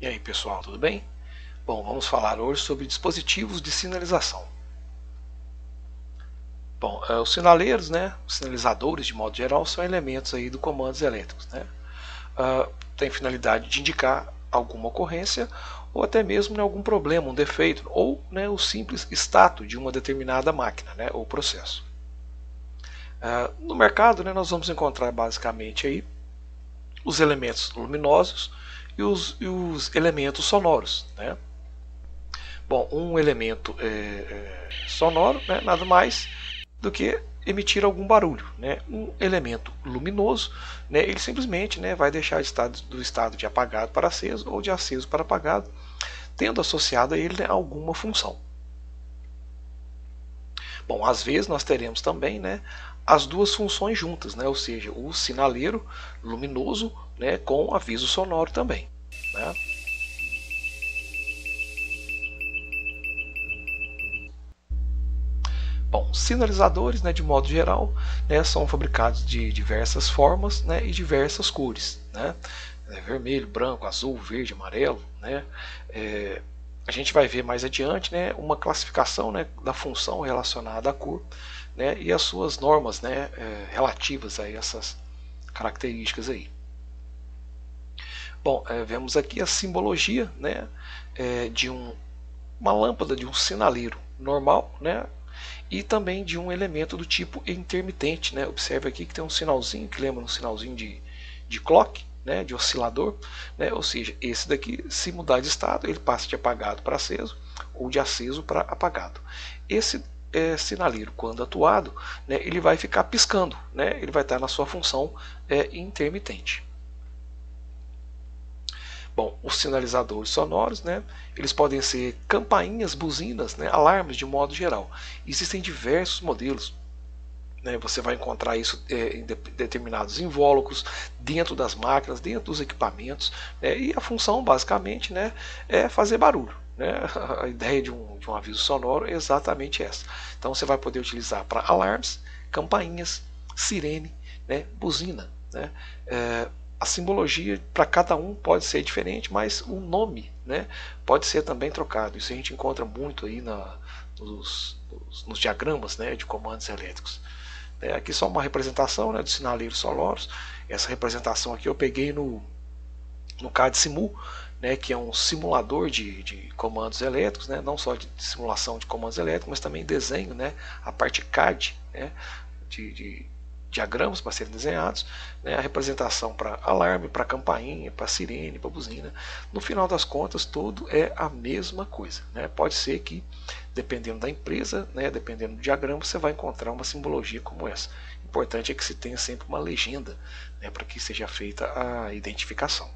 E aí pessoal, tudo bem? Bom, vamos falar hoje sobre dispositivos de sinalização. Bom, os sinaleiros, né, os sinalizadores de modo geral, são elementos aí do comandos elétricos, né? Tem finalidade de indicar alguma ocorrência ou até mesmo, né, algum problema, um defeito ou, né, o simples status de uma determinada máquina, né, ou processo. No mercado, né, nós vamos encontrar basicamente aí os elementos luminosos e os elementos sonoros, né? Bom, um elemento sonoro, né, nada mais do que emitir algum barulho, né? Um elemento luminoso, né, ele simplesmente, né, vai deixar do estado de apagado para aceso ou de aceso para apagado, tendo associado a ele, né, alguma função. Bom, às vezes nós teremos também, né, as duas funções juntas, né, ou seja, o sinaleiro luminoso, né, com aviso sonoro também, né? Bom, sinalizadores, né, de modo geral, né, são fabricados de diversas formas, né, e diversas cores, né? Vermelho, branco, azul, verde, amarelo, né? A gente vai ver mais adiante, né, uma classificação, né, da função relacionada à cor, né, e as suas normas, né, relativas a essas características aí. Bom, vemos aqui a simbologia, né, de uma lâmpada de um sinaleiro normal, né, e também de um elemento do tipo intermitente, né? Observe aqui que tem um sinalzinho que lembra um sinalzinho de clock, né? De oscilador, né? Ou seja, esse daqui, se mudar de estado, ele passa de apagado para aceso ou de aceso para apagado. Esse sinaleiro, quando atuado, né, ele vai ficar piscando, né? Ele vai estar na sua função intermitente. Bom, os sinalizadores sonoros, né, eles podem ser campainhas, buzinas, né, alarmes de modo geral. Existem diversos modelos. Né, você vai encontrar isso em determinados invólucros, dentro das máquinas, dentro dos equipamentos. Né, e a função, basicamente, né, é fazer barulho. Né? A ideia de um aviso sonoro é exatamente essa. Então você vai poder utilizar para alarmes, campainhas, sirene, né, buzina. Né? A simbologia para cada um pode ser diferente, mas o nome, né, pode ser também trocado. Isso a gente encontra muito aí nos diagramas, né, de comandos elétricos. Aqui só uma representação, né, dos sinaleiros sonoros. Essa representação aqui eu peguei no CAD Simu, né, que é um simulador de comandos elétricos, né, não só de simulação de comandos elétricos, mas também desenho, né, a parte CAD, né, de diagramas para serem desenhados, né, a representação para alarme, para campainha, para sirene, para buzina. No final das contas, tudo é a mesma coisa. Né? Pode ser que, dependendo da empresa, né, dependendo do diagrama, você vai encontrar uma simbologia como essa. O importante é que se tenha sempre uma legenda, né, para que seja feita a identificação.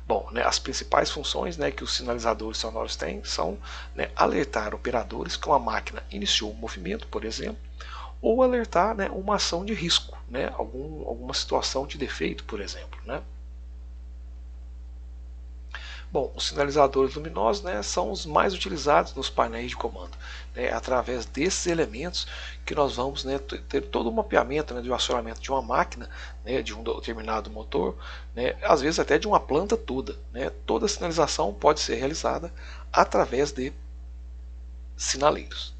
Bom, né, as principais funções, né, que os sinalizadores sonoros têm são, né, alertar operadores que uma máquina iniciou um movimento, por exemplo, ou alertar, né, uma ação de risco, né, alguma situação de defeito, por exemplo. Né? Bom, os sinalizadores luminosos, né, são os mais utilizados nos painéis de comando. É através desses elementos que nós vamos, né, ter todo o mapeamento, né, do acionamento de uma máquina, né, de um determinado motor, né, às vezes até de uma planta toda. Né? Toda a sinalização pode ser realizada através de sinaleiros.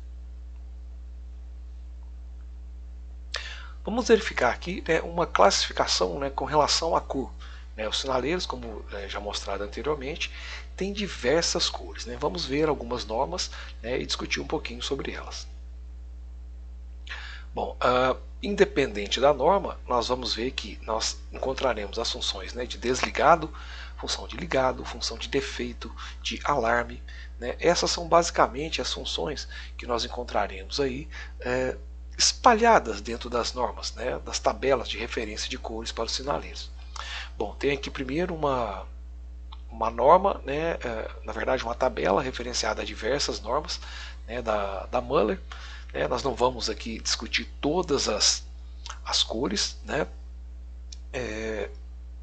Vamos verificar aqui, né, uma classificação, né, com relação à cor. Né, os sinaleiros, como já mostrado anteriormente, têm diversas cores. Né? Vamos ver algumas normas, né, e discutir um pouquinho sobre elas. Bom, independente da norma, nós vamos ver que nós encontraremos as funções, né, de desligado, função de ligado, função de defeito, de alarme. Né? Essas são basicamente as funções que nós encontraremos aí espalhadas dentro das normas, né, das tabelas de referência de cores para os sinaleiros. Bom, tem aqui primeiro uma norma, né, na verdade uma tabela referenciada a diversas normas, né, da Muller. Né, nós não vamos aqui discutir todas as cores, né,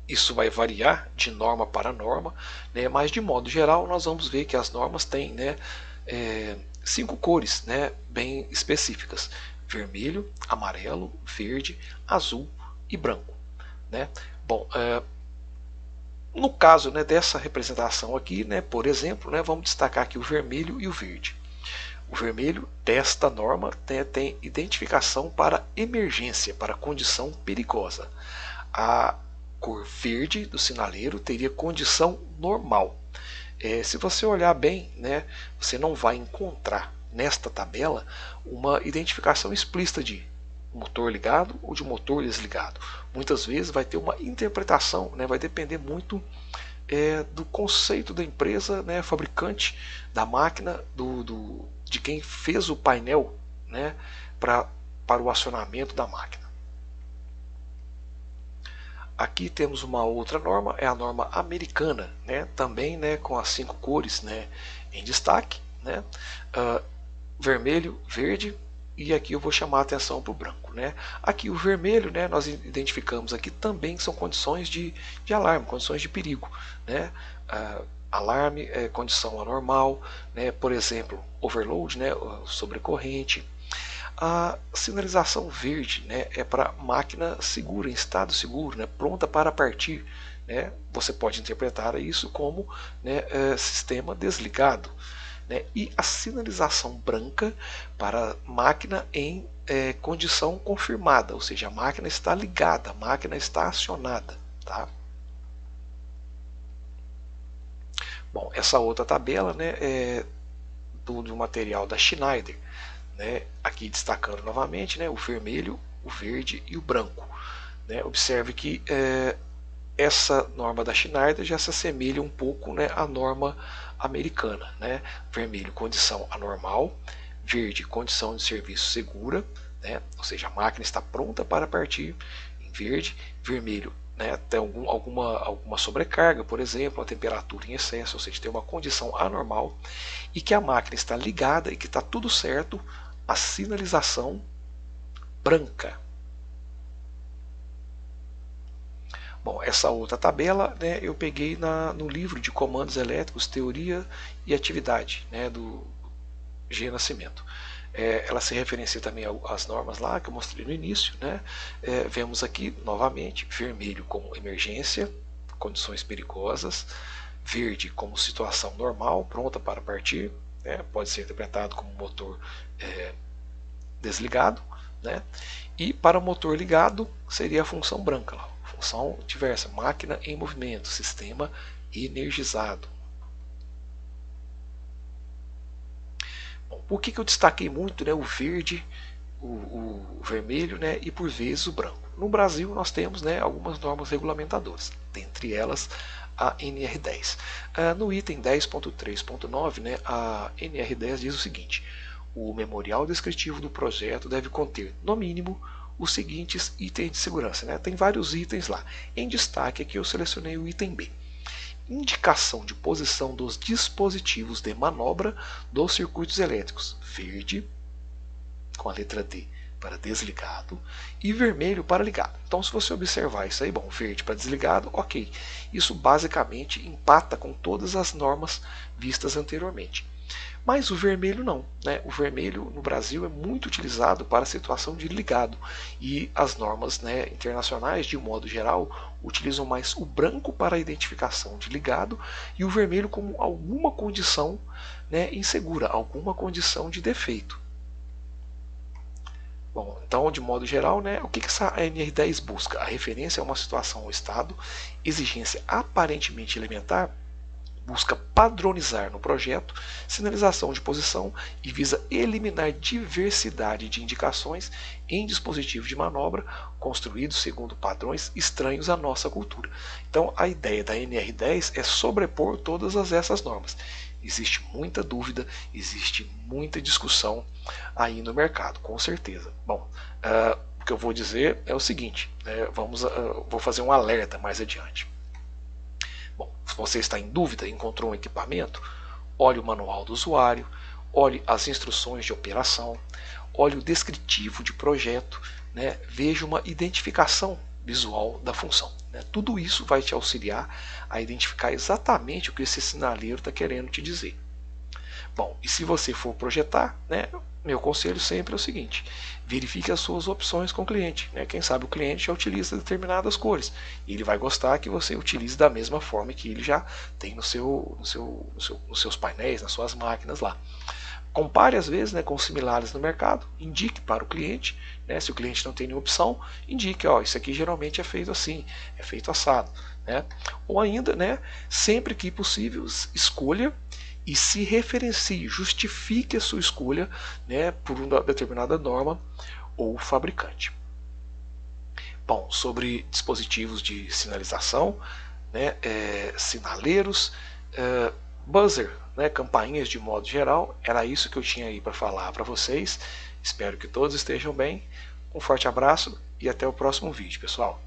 isso vai variar de norma para norma, né, mas de modo geral nós vamos ver que as normas têm, né, 5 cores, né, bem específicas: vermelho, amarelo, verde, azul e branco. Né? Bom, No caso, né, dessa representação aqui, né, por exemplo, né, vamos destacar aqui o vermelho e o verde. O vermelho desta norma tem identificação para emergência, para condição perigosa. A cor verde do sinaleiro teria condição normal. Se você olhar bem, né, você não vai encontrar nesta tabela uma identificação explícita de motor ligado ou de motor desligado. Muitas vezes vai ter uma interpretação, né, vai depender muito do conceito da empresa, né, fabricante da máquina, de quem fez o painel, né, para o acionamento da máquina. Aqui temos uma outra norma, é a norma americana, né, também, né, com as 5 cores, né, em destaque, né, vermelho, verde, e aqui eu vou chamar a atenção para o branco. Né? Aqui o vermelho, né, nós identificamos aqui também são condições de alarme, condições de perigo. Né? Alarme é condição anormal, né? Por exemplo, overload, né, sobrecorrente. A sinalização verde, né, é para máquina segura, em estado seguro, né, pronta para partir. Né? Você pode interpretar isso como, né, sistema desligado. Né? E a sinalização branca para máquina em condição confirmada, ou seja, a máquina está ligada, a máquina está acionada. Tá? Bom, essa outra tabela, né, é do material da Schneider, né, aqui destacando novamente, né, o vermelho, o verde e o branco. Né? Observe que essa norma da Schneider já se assemelha um pouco, né, à norma americana. Né? Vermelho, condição anormal, verde, condição de serviço segura, né? Ou seja, a máquina está pronta para partir em verde. Vermelho, né, tem alguma sobrecarga, por exemplo, a temperatura em excesso, ou seja, tem uma condição anormal, e que a máquina está ligada e que está tudo certo, a sinalização branca. Bom, essa outra tabela, né, eu peguei no livro de comandos elétricos, teoria e atividade, né, do G. Nascimento. Ela se referencia também às normas lá que eu mostrei no início. Né? Vemos aqui novamente vermelho como emergência, condições perigosas, verde como situação normal, pronta para partir, né? Pode ser interpretado como motor desligado. Né? E para o motor ligado seria a função branca lá. Função diversa, máquina em movimento, sistema energizado. Bom, por que eu destaquei muito, né, o verde, o vermelho, né, e por vezes o branco? No Brasil nós temos, né, algumas normas regulamentadoras, dentre elas a NR10. No item 10.3.9, né, a NR10 diz o seguinte: o memorial descritivo do projeto deve conter, no mínimo, os seguintes itens de segurança. Né? Tem vários itens lá. Em destaque aqui eu selecionei o item B. Indicação de posição dos dispositivos de manobra dos circuitos elétricos. Verde, com a letra D para desligado, e vermelho para ligado. Então, se você observar isso aí, bom, verde para desligado, ok. Isso basicamente empata com todas as normas vistas anteriormente. Mas o vermelho não. Né? O vermelho no Brasil é muito utilizado para a situação de ligado. E as normas, né, internacionais, de um modo geral, utilizam mais o branco para a identificação de ligado e o vermelho como alguma condição, né, insegura, alguma condição de defeito. Bom, então, de modo geral, né, o que essa NR10 busca? A referência a uma situação ou estado, exigência aparentemente elementar, busca padronizar no projeto sinalização de posição e visa eliminar diversidade de indicações em dispositivos de manobra construídos segundo padrões estranhos à nossa cultura. Então, a ideia da NR10 é sobrepor todas essas normas. Existe muita dúvida, existe muita discussão aí no mercado, com certeza. Bom, o que eu vou dizer é o seguinte, vou fazer um alerta mais adiante. Bom, se você está em dúvida, encontrou um equipamento, olhe o manual do usuário, olhe as instruções de operação, olhe o descritivo de projeto, né? Veja uma identificação visual da função. Né? Tudo isso vai te auxiliar a identificar exatamente o que esse sinaleiro está querendo te dizer. Bom, e se você for projetar, né, meu conselho sempre é o seguinte: verifique as suas opções com o cliente. Né? Quem sabe o cliente já utiliza determinadas cores e ele vai gostar que você utilize da mesma forma que ele já tem nos seus painéis, nas suas máquinas lá. Compare às vezes, né, com similares no mercado, indique para o cliente, né, se o cliente não tem nenhuma opção, indique, ó, isso aqui geralmente é feito assim, é feito assado. Né? Ou ainda, né, sempre que possível, escolha e se referencie, justifique a sua escolha, né, por uma determinada norma ou fabricante. Bom, sobre dispositivos de sinalização, né, sinaleiros, buzzer, né, campainhas de modo geral, era isso que eu tinha aí para falar para vocês. Espero que todos estejam bem. Um forte abraço e até o próximo vídeo, pessoal.